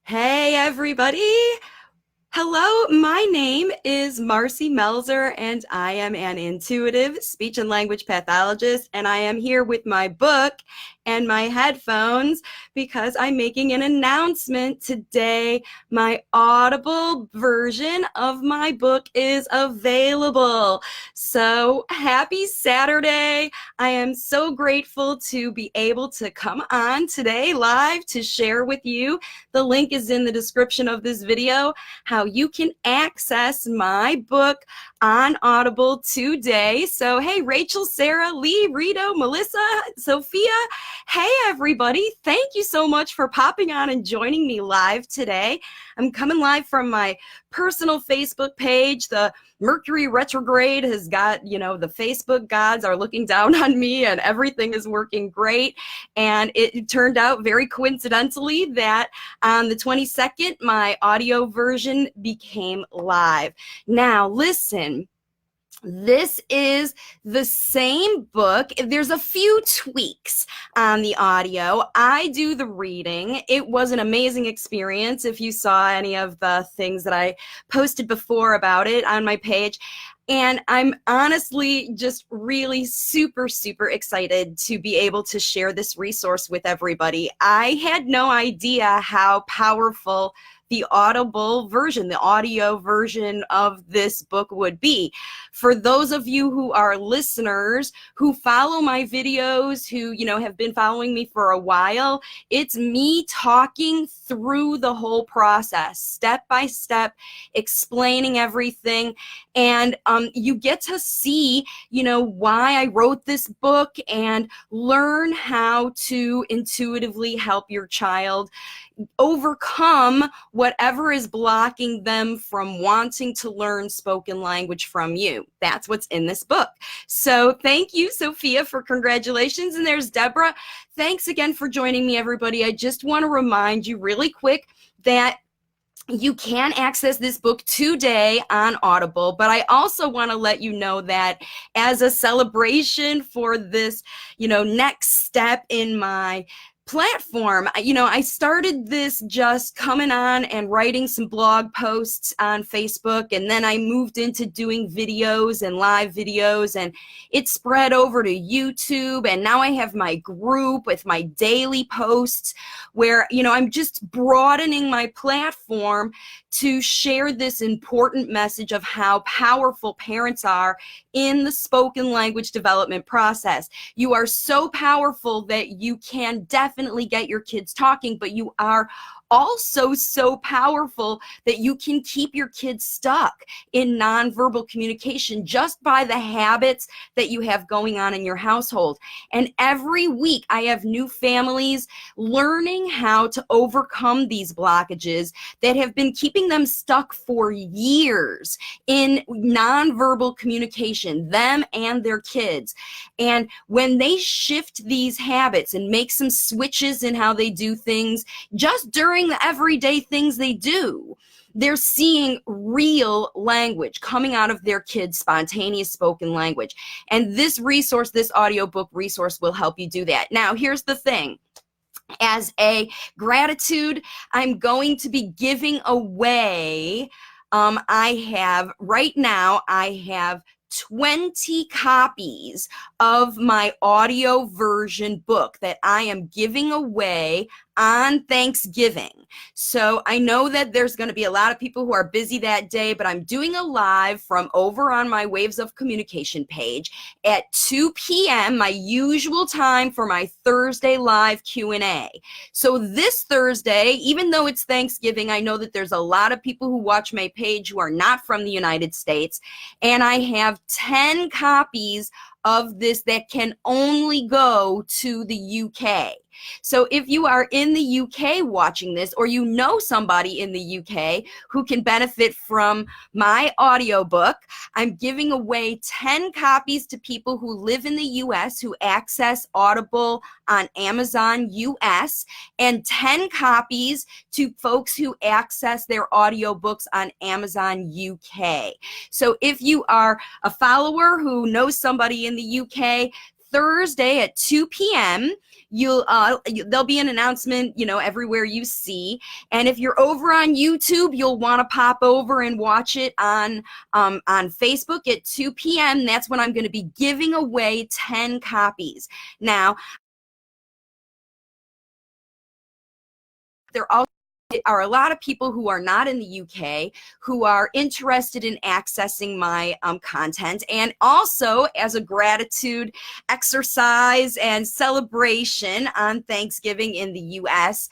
Hey, everybody. Hello, my name is Marcy Melzer, and I am an intuitive speech and language pathologist, and I am here with my book and my headphones because I'm making an announcement today. My Audible version of my book is available. So happy Saturday. I am so grateful to be able to come on today live to share with you. The link is in the description of this video, how you can access my book on Audible today. So, hey, Rachel, Sarah, Lee, Rito, Melissa, Sophia, hey, everybody. Thank you so much for popping on and joining me live today. I'm coming live from my personal Facebook page. The Mercury retrograde has got, the Facebook gods are looking down on me and everything is working great. And it turned out very coincidentally that on the 22nd, my audio version became live. Now, listen. This is the same book. There's a few tweaks on the audio. I do the reading. It was an amazing experience. If you saw any of the things that I posted before about it on my page. And I'm honestly just really super, super excited to be able to share this resource with everybody. I had no idea how powerful the Audible version, the audio version of this book would be. For those of you who are listeners, who follow my videos, who, have been following me for a while, it's me talking through the whole process, step by step, explaining everything. And you get to see, why I wrote this book and learn how to intuitively help your child overcome whatever is blocking them from wanting to learn spoken language from you. That's what's in this book. So thank you, Sophia, for congratulations. And there's Deborah. Thanks again for joining me, everybody. I just want to remind you really quick that you can access this book today on Audible, but I also want to let you know that as a celebration for this, next step in my platform, I started this just coming on and writing some blog posts on Facebook, and then I moved into doing videos and live videos, and it spread over to YouTube, and now I have my group with my daily posts where, I'm just broadening my platform to share this important message of how powerful parents are in the spoken language development process. You are so powerful that you can definitely get your kids talking, but you are also so powerful that you can keep your kids stuck in nonverbal communication just by the habits that you have going on in your household. And every week I have new families learning how to overcome these blockages that have been keeping them stuck for years in nonverbal communication, them and their kids. And when they shift these habits and make some switches in how they do things just during the everyday things they do, they're seeing real language coming out of their kids' spontaneous spoken language. And this resource, this audiobook resource, will help you do that. Now, here's the thing. As a gratitude, I'm going to be giving away, right now I have 20 copies of my audio version book that I am giving away on Thanksgiving. So I know that there's going to be a lot of people who are busy that day, but I'm doing a live from over on my Waves of Communication page at 2 p.m., my usual time for my Thursday live Q&A. So this Thursday, even though it's Thanksgiving, I know that there's a lot of people who watch my page who are not from the United States, and I have 10 copies of this that can only go to the UK. So if you are in the UK watching this, or you know somebody in the UK who can benefit from my audiobook, I'm giving away 10 copies to people who live in the US who access Audible on Amazon US, and 10 copies to folks who access their audiobooks on Amazon UK. So if you are a follower who knows somebody in the UK, Thursday at 2 p.m. There'll be an announcement, everywhere you see. And if you're over on YouTube, you'll want to pop over and watch it on Facebook at 2 p.m. That's when I'm going to be giving away 10 copies. Now, there are a lot of people who are not in the UK who are interested in accessing my content. And also, as a gratitude exercise and celebration on Thanksgiving in the US,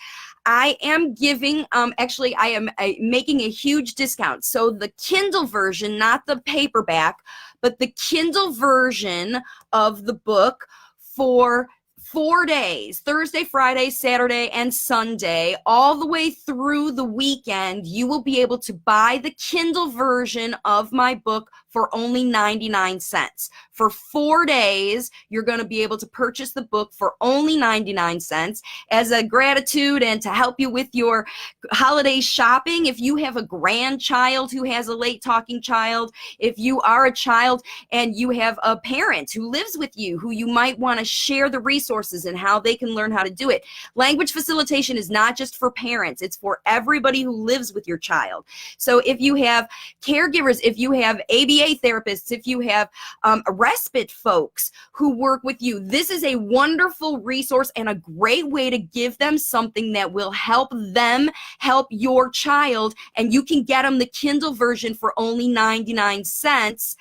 I am giving, actually, I am making a huge discount. So the Kindle version, not the paperback, but the Kindle version of the book for 4 days, Thursday, Friday, Saturday, and Sunday, all the way through the weekend, you will be able to buy the Kindle version of my book for only 99 cents. For 4 days, you're going to be able to purchase the book for only 99 cents as a gratitude and to help you with your holiday shopping. If you have a grandchild who has a late talking child, if you are a child and you have a parent who lives with you who you might want to share the resources and how they can learn how to do it. Language facilitation is not just for parents, it's for everybody who lives with your child. So if you have caregivers, if you have ABA therapists, if you have respite folks who work with you, this is a wonderful resource and a great way to give them something that will help them help your child. And you can get them the Kindle version for only 99 cents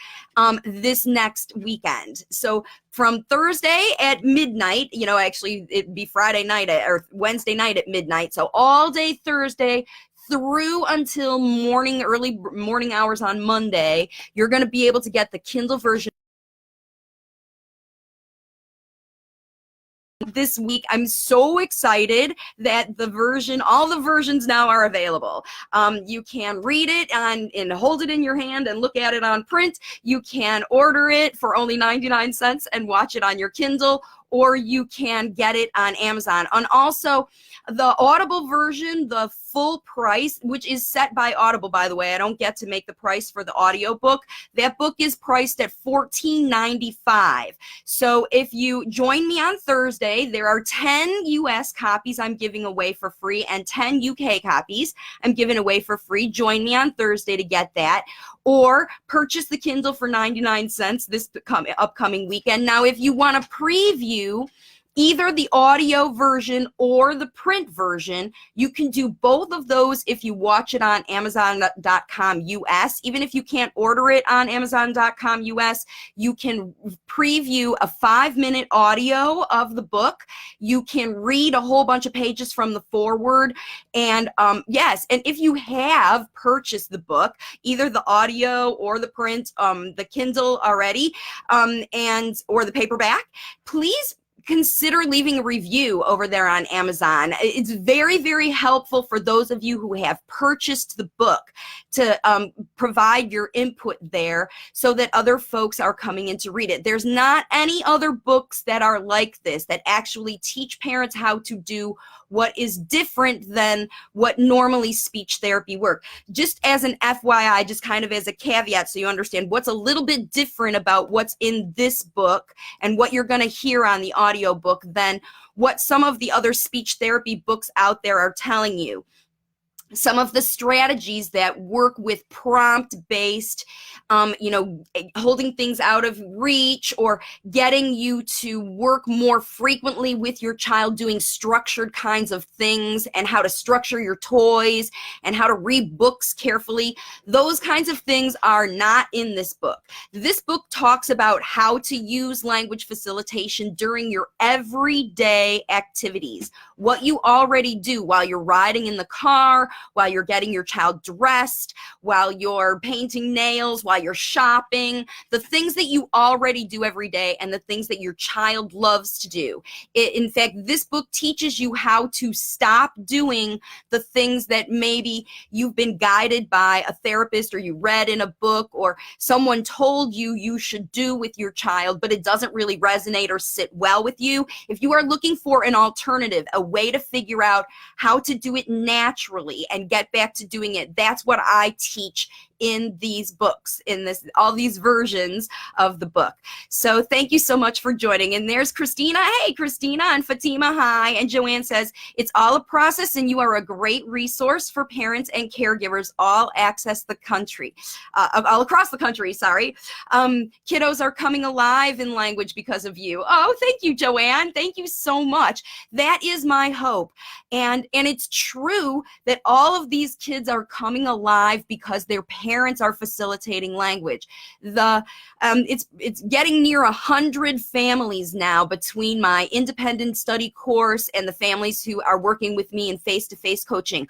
this next weekend. So from Thursday at midnight, actually it'd be Friday night or Wednesday night at midnight. So all day Thursday through until early morning hours on Monday, you're going to be able to get the Kindle version. This week, I'm so excited that all the versions now are available. You can read it and hold it in your hand and look at it on print. You can order it for only 99 cents and watch it on your Kindle, or you can get it on Amazon. And also, the Audible version, the full price, which is set by Audible, by the way. I don't get to make the price for the audiobook. That book is priced at $14.95. So if you join me on Thursday, there are 10 US copies I'm giving away for free and 10 UK copies I'm giving away for free. Join me on Thursday to get that. Or purchase the Kindle for 99 cents this upcoming weekend. Now, if you want to preview either the audio version or the print version, you can do both of those if you watch it on Amazon.com US. Even if you can't order it on Amazon.com US, you can preview a 5-minute audio of the book. You can read a whole bunch of pages from the foreword. And yes, and if you have purchased the book, either the audio or the print, the Kindle already, or the paperback, please consider leaving a review over there on Amazon. It's very, very helpful for those of you who have purchased the book to provide your input there so that other folks are coming in to read it. There's not any other books that are like this that actually teach parents how to do what is different than what normally speech therapy work. Just as an FYI, just kind of as a caveat so you understand what's a little bit different about what's in this book and what you're going to hear on the audiobook than what some of the other speech therapy books out there are telling you. Some of the strategies that work with prompt-based, holding things out of reach or getting you to work more frequently with your child, doing structured kinds of things and how to structure your toys and how to read books carefully. Those kinds of things are not in this book. This book talks about how to use language facilitation during your everyday activities, what you already do while you're riding in the car, while you're getting your child dressed, while you're painting nails, while you're shopping, the things that you already do every day and the things that your child loves to do. In fact, this book teaches you how to stop doing the things that maybe you've been guided by a therapist or you read in a book or someone told you should do with your child, but it doesn't really resonate or sit well with you. If you are looking for an alternative, a way to figure out how to do it naturally and get back to doing it, that's what I teach in these books, in all these versions of the book. So thank you so much for joining. And there's Christina. Hey, Christina, and Fatima, hi. And Joanne says, it's all a process and you are a great resource for parents and caregivers all across the country. Kiddos are coming alive in language because of you. Oh, thank you, Joanne. Thank you so much. That is my hope. And it's true that all of these kids are coming alive because their parents are facilitating language. It's getting near 100 families now between my independent study course and the families who are working with me in face-to-face coaching.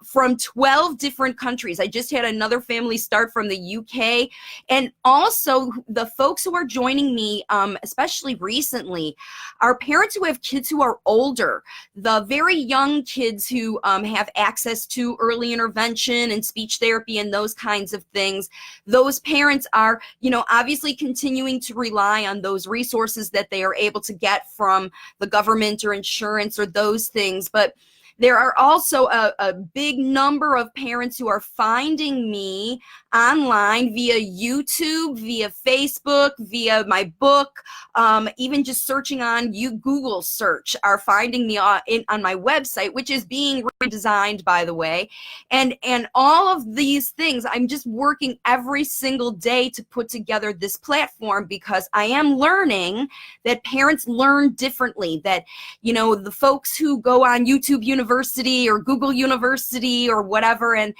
From 12 different countries. I just had another family start from the UK. And also the folks who are joining me, especially recently, are parents who have kids who are older. The very young kids who have access to early intervention and speech therapy and those kinds of things. Those parents are, obviously continuing to rely on those resources that they are able to get from the government or insurance or those things. But there are also a big number of parents who are finding me online via YouTube, via Facebook, via my book, even just searching on Google search, are finding me on my website, which is being redesigned, by the way. And all of these things, I'm just working every single day to put together this platform because I am learning that parents learn differently, that, the folks who go on YouTube University or Google University or whatever, and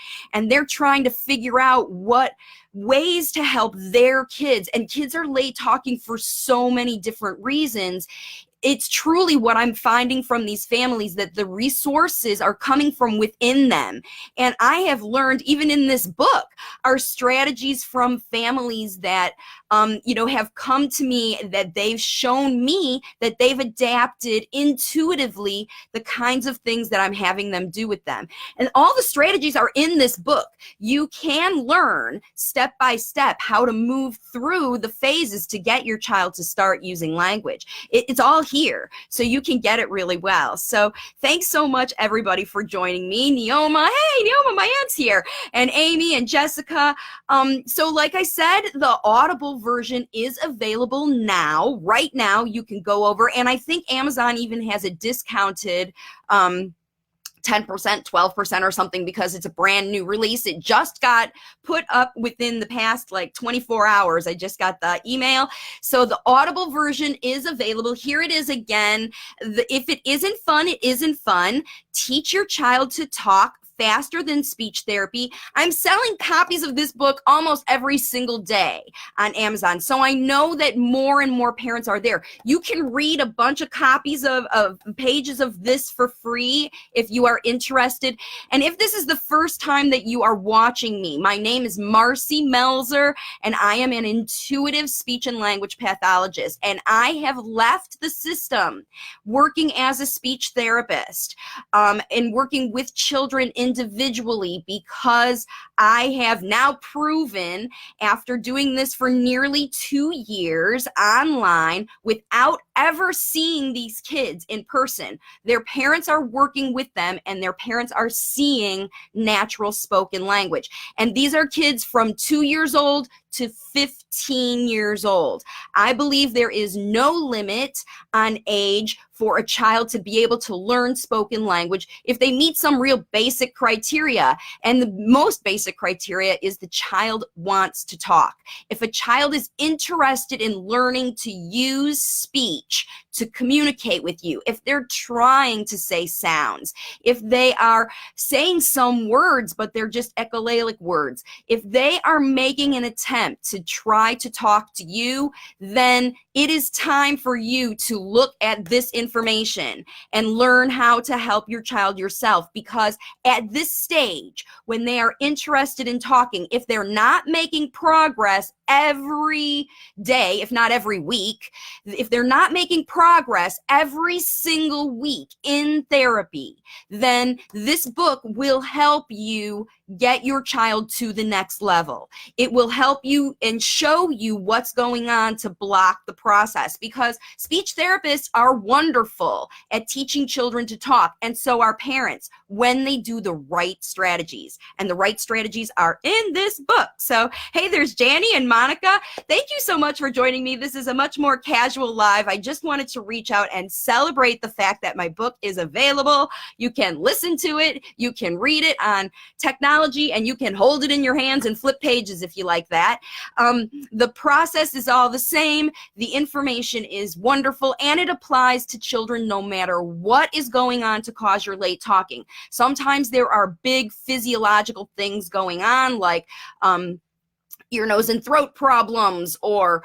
they're trying to figure out what ways to help their kids. And kids are late talking for so many different reasons. It's truly what I'm finding from these families, that the resources are coming from within them. And I have learned, even in this book, are strategies from families that, have come to me, that they've shown me that they've adapted intuitively the kinds of things that I'm having them do with them. And all the strategies are in this book. You can learn step by step how to move through the phases to get your child to start using language. It's all here, so you can get it really well. So thanks so much, everybody, for joining me. Neoma, hey, Neoma, my aunt's here, and Amy and Jessica. So like I said, the Audible version is available now. Right now, you can go over, and I think Amazon even has a discounted 10%, 12% or something, because it's a brand new release. It just got put up within the past 24 hours. I just got the email. So the Audible version is available. Here it is again. If it isn't fun, it isn't fun. Teach your child to talk faster than speech therapy. I'm selling copies of this book almost every single day on Amazon. So I know that more and more parents are there. You can read a bunch of copies of pages of this for free if you are interested. And if this is the first time that you are watching me, my name is Marcy Melzer, and I am an intuitive speech and language pathologist. And I have left the system working as a speech therapist and working with children individually, because I have now proven, after doing this for nearly 2 years online without ever seeing these kids in person, their parents are working with them and their parents are seeing natural spoken language. And these are kids from 2 years old to 15 years old. I believe there is no limit on age for a child to be able to learn spoken language if they meet some real basic criteria. And the most basic criteria is the child wants to talk. If a child is interested in learning to use speech to communicate with you, if they're trying to say sounds, if they are saying some words but they're just echolalic words, if they are making an attempt to try to talk to you, then it is time for you to look at this information and learn how to help your child yourself. Because at this stage, when they are interested in talking, if they're not making progress every day, if not every week, if they're not making progress every single week in therapy, then this book will help you get your child to the next level. It will help you and show you what's going on to block the process, because speech therapists are wonderful at teaching children to talk, and so are parents, when they do the right strategies. And the right strategies are in this book. So, hey, there's Janie and Monica. Thank you so much for joining me. This is a much more casual live. I just wanted to reach out and celebrate the fact that my book is available. You can listen to it, you can read it on technology, and you can hold it in your hands and flip pages if you like that. The process is all the same. The information is wonderful, and it applies to children no matter what is going on to cause your late talking. Sometimes there are big physiological things going on, like ear, nose, and throat problems, or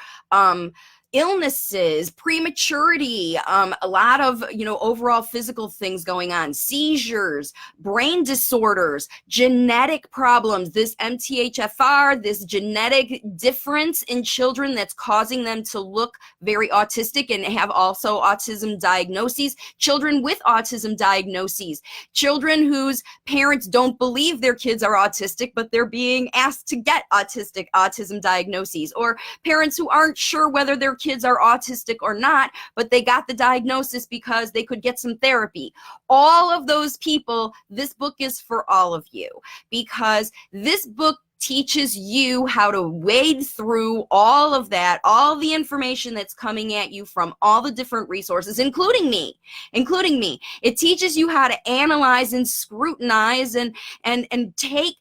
illnesses, prematurity, a lot of, overall physical things going on, seizures, brain disorders, genetic problems, this MTHFR, this genetic difference in children that's causing them to look very autistic and have also autism diagnoses, children with autism diagnoses, children whose parents don't believe their kids are autistic, but they're being asked to get autism diagnoses, or parents who aren't sure whether their kids are autistic or not, but they got the diagnosis because they could get some therapy. All of those people, this book is for all of you, because this book teaches you how to wade through all of that, all the information that's coming at you from all the different resources, including me. It teaches you how to analyze and scrutinize and take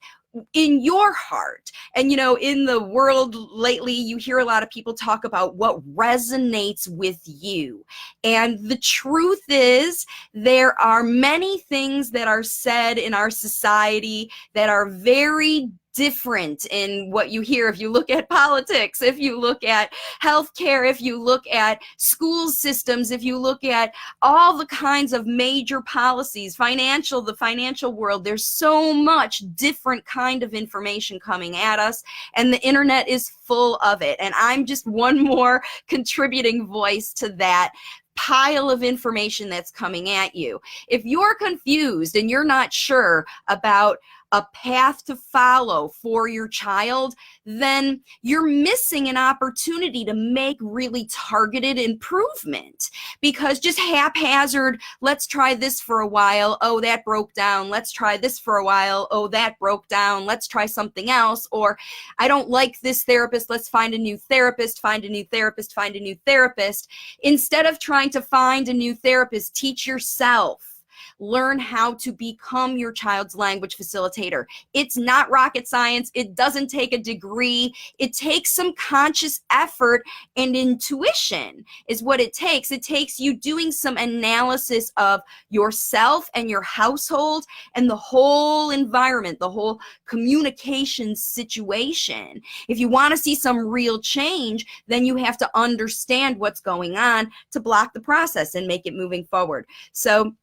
in your heart. And, in the world lately, you hear a lot of people talk about what resonates with you. And the truth is, there are many things that are said in our society that are very different in what you hear. If you look at politics, if you look at healthcare, if you look at school systems, if you look at all the kinds of major policies, the financial world, there's so much different kind of information coming at us, and the internet is full of it. And I'm just one more contributing voice to that pile of information that's coming at you. If you're confused and you're not sure about a path to follow for your child, then you're missing an opportunity to make really targeted improvement. Because just haphazard, let's try this for a while, oh, that broke down, let's try this for a while, oh, that broke down, let's try something else, or I don't like this therapist, let's find a new therapist, find a new therapist, find a new therapist. Instead of trying to find a new therapist, teach yourself. Learn how to become your child's language facilitator. It's not rocket science. It doesn't take a degree. It takes some conscious effort and intuition is what it takes. It takes you doing some analysis of yourself and your household and the whole environment, the whole communication situation. If you want to see some real change, then you have to understand what's going on to block the process and make it moving forward. So,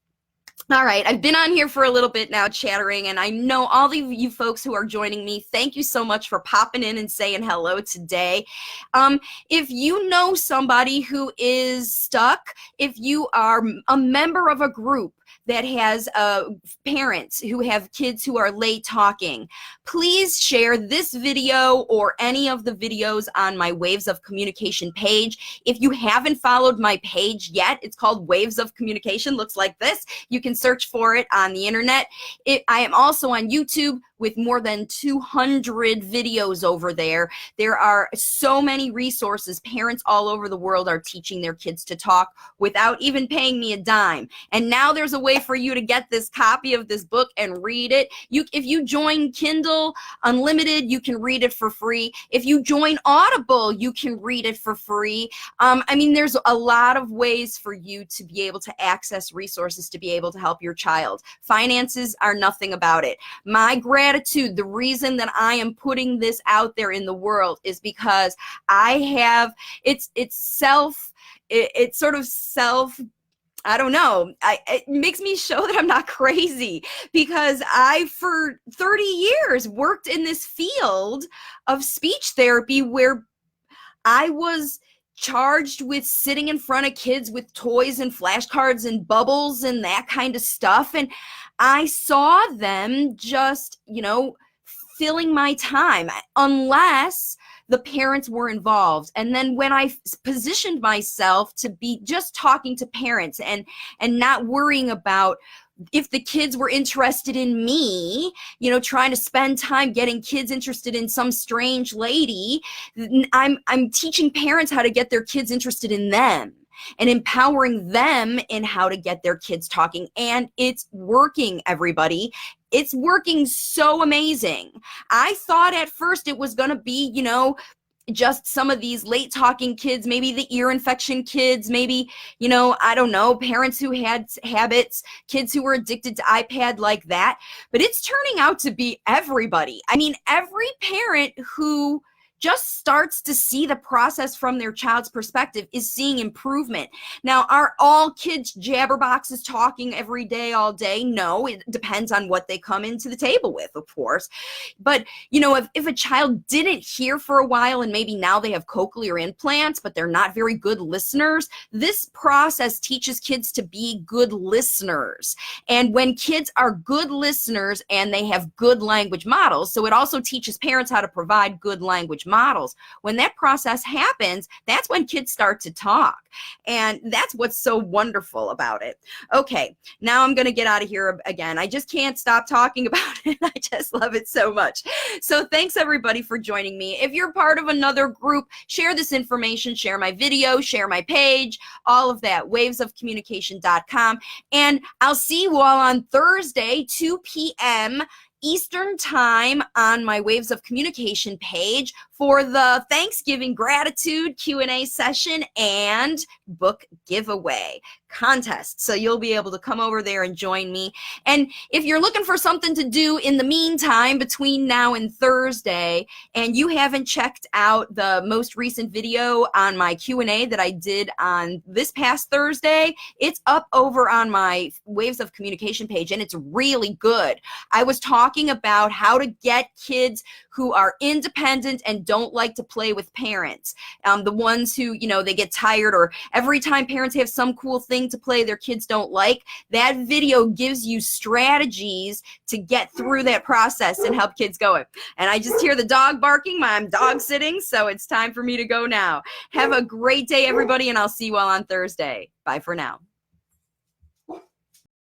all right, I've been on here for a little bit now chattering, and I know all of you folks who are joining me, thank you so much for popping in and saying hello today. If you know somebody who is stuck, if you are a member of a group that has parents who have kids who are late talking, please share this video or any of the videos on my Waves of Communication page. If you haven't followed my page yet, it's called Waves of Communication, looks like this. You can search for it on the internet. I am also on YouTube with more than 200 videos over there. There are so many resources. Parents all over the world are teaching their kids to talk without even paying me a dime. And now there's a way for you to get this copy of this book and read it. If you join Kindle Unlimited, you can read it for free. If you join Audible, you can read it for free. There's a lot of ways for you to be able to access resources to be able to help your child. Finances are nothing about it. My gratitude, the reason that I am putting this out there in the world is because I have, it's sort of self I don't know. It makes me show that I'm not crazy, because I, for 30 years, worked in this field of speech therapy where I was charged with sitting in front of kids with toys and flashcards and bubbles and that kind of stuff. And I saw them just, filling my time, unless the parents were involved. And then when I positioned myself to be just talking to parents and not worrying about if the kids were interested in me, trying to spend time getting kids interested in some strange lady, I'm teaching parents how to get their kids interested in them and empowering them in how to get their kids talking. And it's working, everybody. It's working so amazing. I thought at first it was going to be, just some of these late talking kids, maybe the ear infection kids, maybe, I don't know, parents who had habits, kids who were addicted to iPad, like that. But it's turning out to be everybody. I mean, every parent who just starts to see the process from their child's perspective is seeing improvement. Now, are all kids jabberboxes talking every day, all day? No, it depends on what they come into the table with, of course. But, if a child didn't hear for a while and maybe now they have cochlear implants, but they're not very good listeners, this process teaches kids to be good listeners. And when kids are good listeners and they have good language models, so it also teaches parents how to provide good language models. When that process happens, that's when kids start to talk. And that's what's so wonderful about it. Okay, now I'm going to get out of here again. I just can't stop talking about it. I just love it so much. So thanks everybody for joining me. If you're part of another group, share this information, share my video, share my page, all of that, wavesofcommunication.com. And I'll see you all on Thursday, 2 p.m. Eastern Time on my Waves of Communication page for the Thanksgiving Gratitude Q&A session and book giveaway contest. So you'll be able to come over there and join me. And if you're looking for something to do in the meantime between now and Thursday, and you haven't checked out the most recent video on my Q&A that I did on this past Thursday, it's up over on my Waves of Communication page, and it's really good. I was talking about how to get kids who are independent and don't like to play with parents. The ones who, they get tired, or every time parents have some cool thing to play their kids don't like. That video gives you strategies to get through that process and help kids go. And I just hear the dog barking. I'm dog sitting, so it's time for me to go now. Have a great day, everybody, and I'll see you all on Thursday. Bye for now.